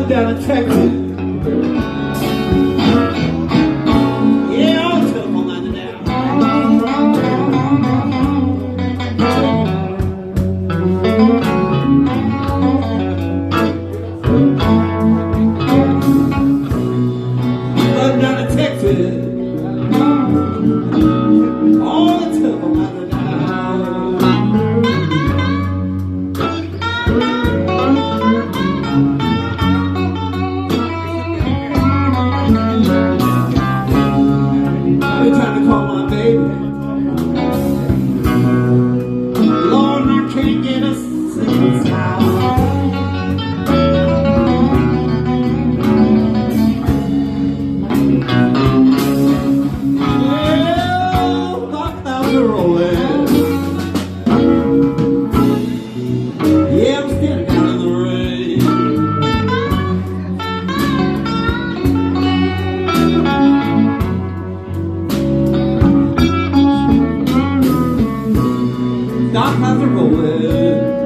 down in Texas. Yeah, all the telephone lines are down. Up down in Texas. All the telephone lines are down. Trying to call my baby. Lord, I can't get a single smile. Well, 5,000 rolling. Yeah, I'm standing out in the rain. Dark clouds are rolling.